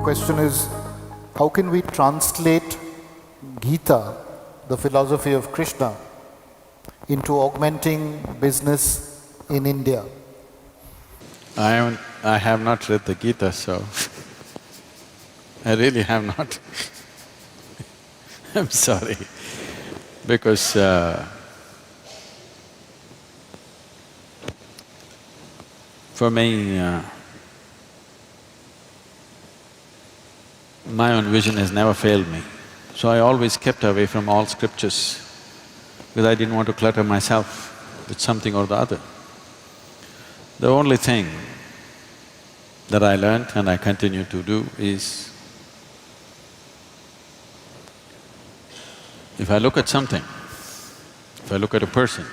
question is, how can we translate Gita, the philosophy of Krishna, into augmenting business in India? I have not read the Gita, so I really have not. I'm sorry, because for me, my own vision has never failed me. So I always kept away from all scriptures because I didn't want to clutter myself with something or the other. The only thing that I learned and I continue to do is, if I look at something, if I look at a person,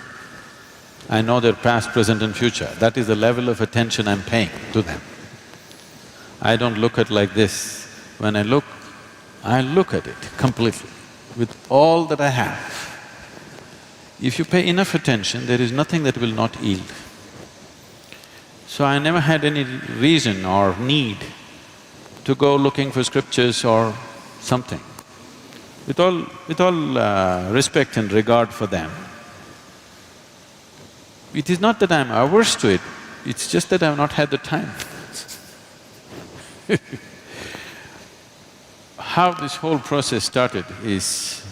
I know their past, present and future. That is the level of attention I'm paying to them. I don't look at like this. When I look at it completely, with all that I have. If you pay enough attention, there is nothing that will not yield. So I never had any reason or need to go looking for scriptures or something. With all respect and regard for them, it is not that I'm averse to it, it's just that I've not had the time. How this whole process started is,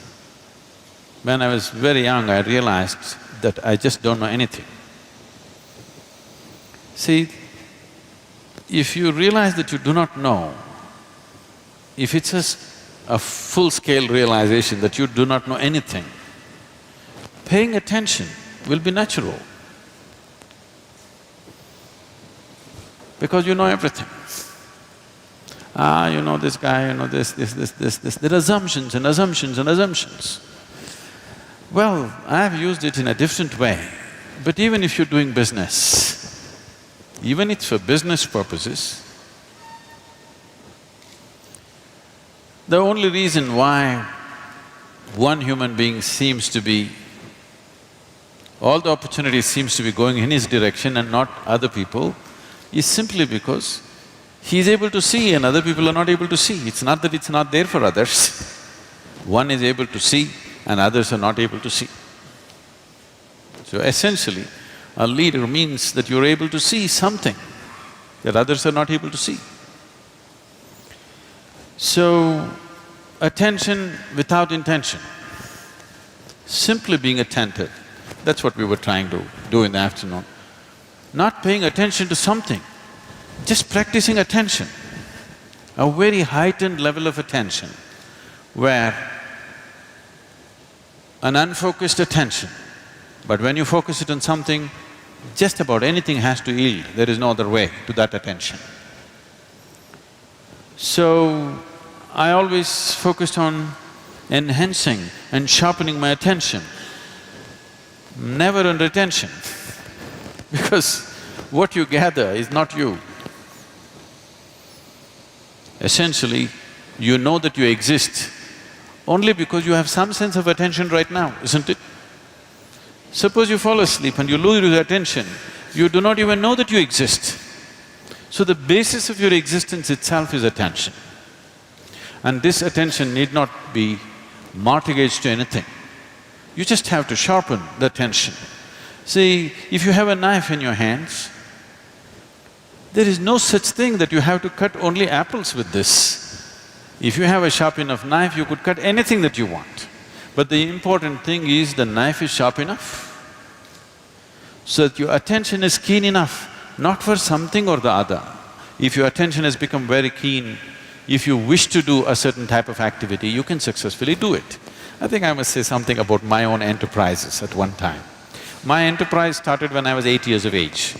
when I was very young, I realized that I just don't know anything. See, if you realize that you do not know, if it's a full-scale realization that you do not know anything, paying attention will be natural, because you know everything. You know this guy, you know this. There are assumptions and assumptions and assumptions. Well, I've used it in a different way, but even if you're doing business, even it's for business purposes, the only reason why one human being seems to be… all the opportunities seems to be going in his direction and not other people is simply because he's able to see and other people are not able to see. It's not that it's not there for others. One is able to see and others are not able to see. So essentially, a leader means that you're able to see something that others are not able to see. So, attention without intention, simply being attentive, that's what we were trying to do in the afternoon. Not paying attention to something, just practicing attention, a very heightened level of attention where an unfocused attention, but when you focus it on something, just about anything has to yield, there is no other way to that attention. So, I always focused on enhancing and sharpening my attention, never on retention because what you gather is not you. Essentially, you know that you exist only because you have some sense of attention right now, isn't it? Suppose you fall asleep and you lose your attention, you do not even know that you exist. So the basis of your existence itself is attention. And this attention need not be mortgaged to anything. You just have to sharpen the attention. See, if you have a knife in your hands, there is no such thing that you have to cut only apples with this. If you have a sharp enough knife, you could cut anything that you want. But the important thing is the knife is sharp enough, so that your attention is keen enough, not for something or the other. If your attention has become very keen, if you wish to do a certain type of activity, you can successfully do it. I think I must say something about my own enterprises at one time. My enterprise started when I was 8 years of age.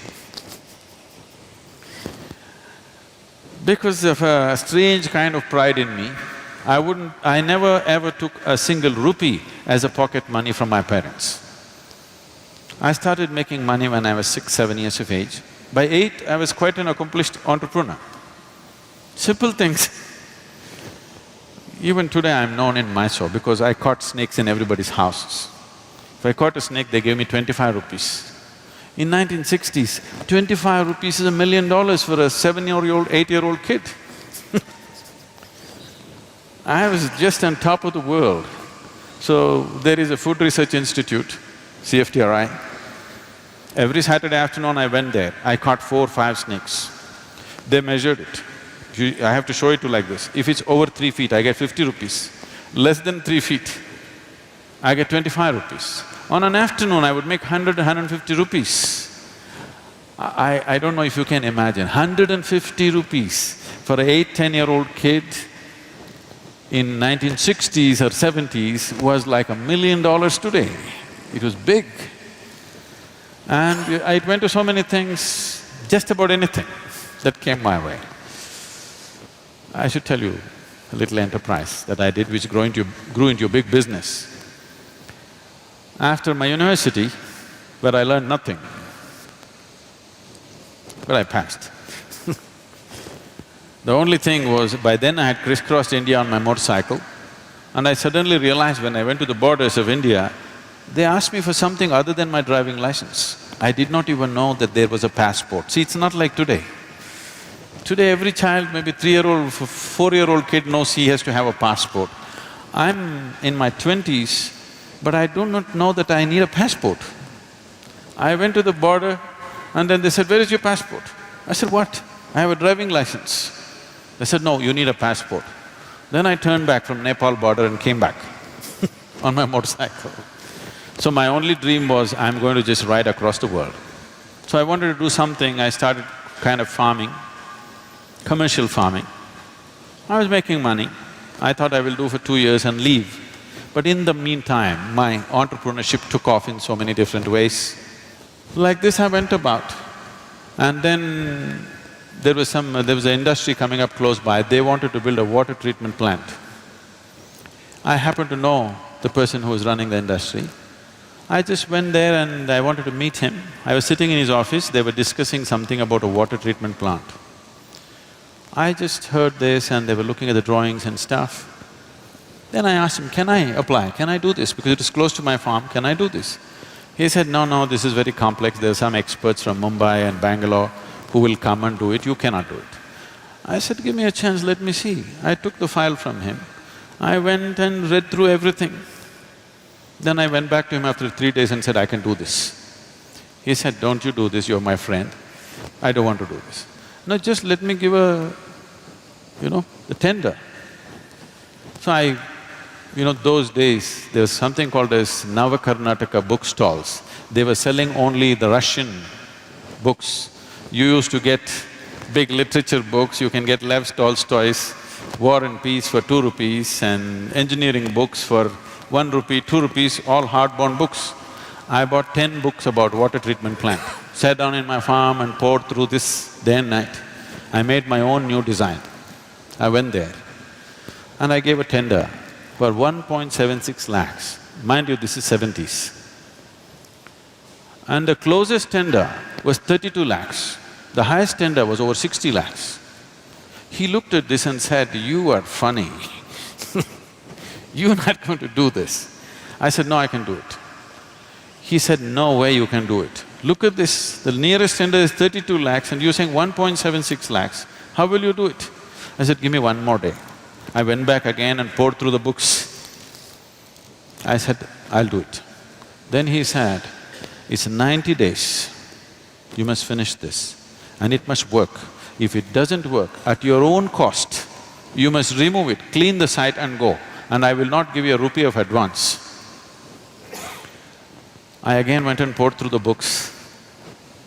Because of a strange kind of pride in me, I never ever took a single rupee as a pocket money from my parents. I started making money when I was 6, 7 years of age. By 8, I was quite an accomplished entrepreneur. Simple things. Even today I'm known in Mysore because I caught snakes in everybody's houses. If I caught a snake, they gave me 25 rupees. In 1960s, 25 rupees is $1 million for a 7-year-old, 8-year-old kid. I was just on top of the world. So there is a Food Research Institute, CFTRI. Every Saturday afternoon I went there, I caught 4 or 5 snakes. They measured it. I have to show it to like this. If it's over 3 feet, I get 50 rupees. Less than 3 feet, I get 25 rupees. On an afternoon, I would make 100, 150 rupees. I don't know if you can imagine, 150 rupees for an 8, 10-year-old kid in 1960s or 70s was like $1 million today. It was big. And I went to so many things, just about anything that came my way. I should tell you a little enterprise that I did which grew into a big business. After my university, where I learned nothing, but I passed. The only thing was, by then I had crisscrossed India on my motorcycle, and I suddenly realized when I went to the borders of India, they asked me for something other than my driving license. I did not even know that there was a passport. See, it's not like today. Today every child, maybe 3-year-old, 4-year-old kid knows he has to have a passport. I'm in my 20s, but I do not know that I need a passport. I went to the border and then they said, "Where is your passport?" I said, "What? I have a driving license." They said, "No, you need a passport." Then I turned back from Nepal border and came back on my motorcycle. So my only dream was, I'm going to just ride across the world. So I wanted to do something, I started kind of farming, commercial farming. I was making money. I thought I will do for 2 years and leave. But in the meantime, my entrepreneurship took off in so many different ways. Like this I went about. And then there was an industry coming up close by, they wanted to build a water treatment plant. I happened to know the person who was running the industry. I just went there and I wanted to meet him. I was sitting in his office, they were discussing something about a water treatment plant. I just heard this and they were looking at the drawings and stuff. Then I asked him, "Can I apply? Can I do this? Because it is close to my farm, can I do this?" He said, "No, this is very complex, there are some experts from Mumbai and Bangalore who will come and do it, you cannot do it." I said, "Give me a chance, let me see." I took the file from him. I went and read through everything. Then I went back to him after 3 days and said, "I can do this." He said, "Don't you do this, you're my friend. I don't want to do this." "No, just let me give the tender." So those days, there was something called as Navakarnataka book stalls. They were selling only the Russian books. You used to get big literature books, you can get Lev Tolstoy's War and Peace for 2 rupees and engineering books for 1 rupee, 2 rupees, all hardbound books. I bought 10 books about water treatment plant, sat down in my farm and poured through this day and night. I made my own new design. I went there and I gave a tender for 1.76 lakhs. Mind you, this is 70s. And the closest tender was 32 lakhs. The highest tender was over 60 lakhs. He looked at this and said, "You are funny. You're not going to do this." I said, "No, I can do it." He said, "No way you can do it. Look at this, the nearest tender is 32 lakhs and you're saying 1.76 lakhs. How will you do it?" I said, "Give me 1 more day." I went back again and poured through the books. I said, "I'll do it." Then he said, "It's 90 days, you must finish this and it must work. If it doesn't work, at your own cost, you must remove it, clean the site and go, and I will not give you a rupee of advance." I again went and poured through the books.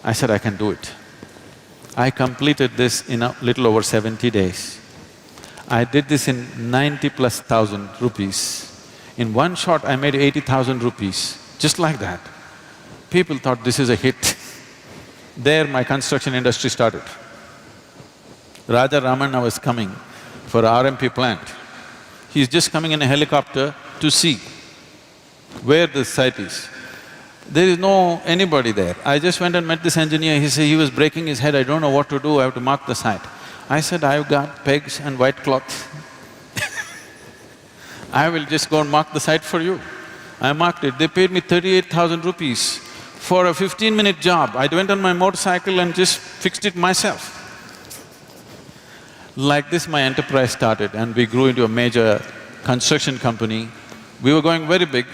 I said, "I can do it." I completed this in a little over 70 days. I did this in 90,000+ rupees. In one shot, I made 80,000 rupees, just like that. People thought this is a hit. There my construction industry started. Raja Ramanna was coming for RMP plant. He's just coming in a helicopter to see where the site is. There is no anybody there. I just went and met this engineer, he said he was breaking his head, "I don't know what to do, I have to mark the site." I said, "I've got pegs and white cloth. I will just go and mark the site for you." I marked it, they paid me 38,000 rupees for a 15-minute job. I went on my motorcycle and just fixed it myself. Like this, my enterprise started and we grew into a major construction company. We were going very big,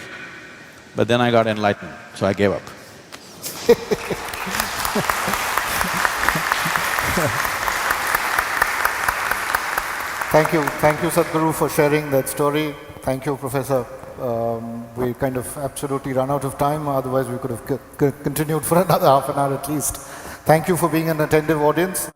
but then I got enlightened, so I gave up. Thank you Sadhguru for sharing that story. Thank you, Professor. We kind of absolutely run out of time, otherwise we could have continued for another half an hour at least. Thank you for being an attentive audience.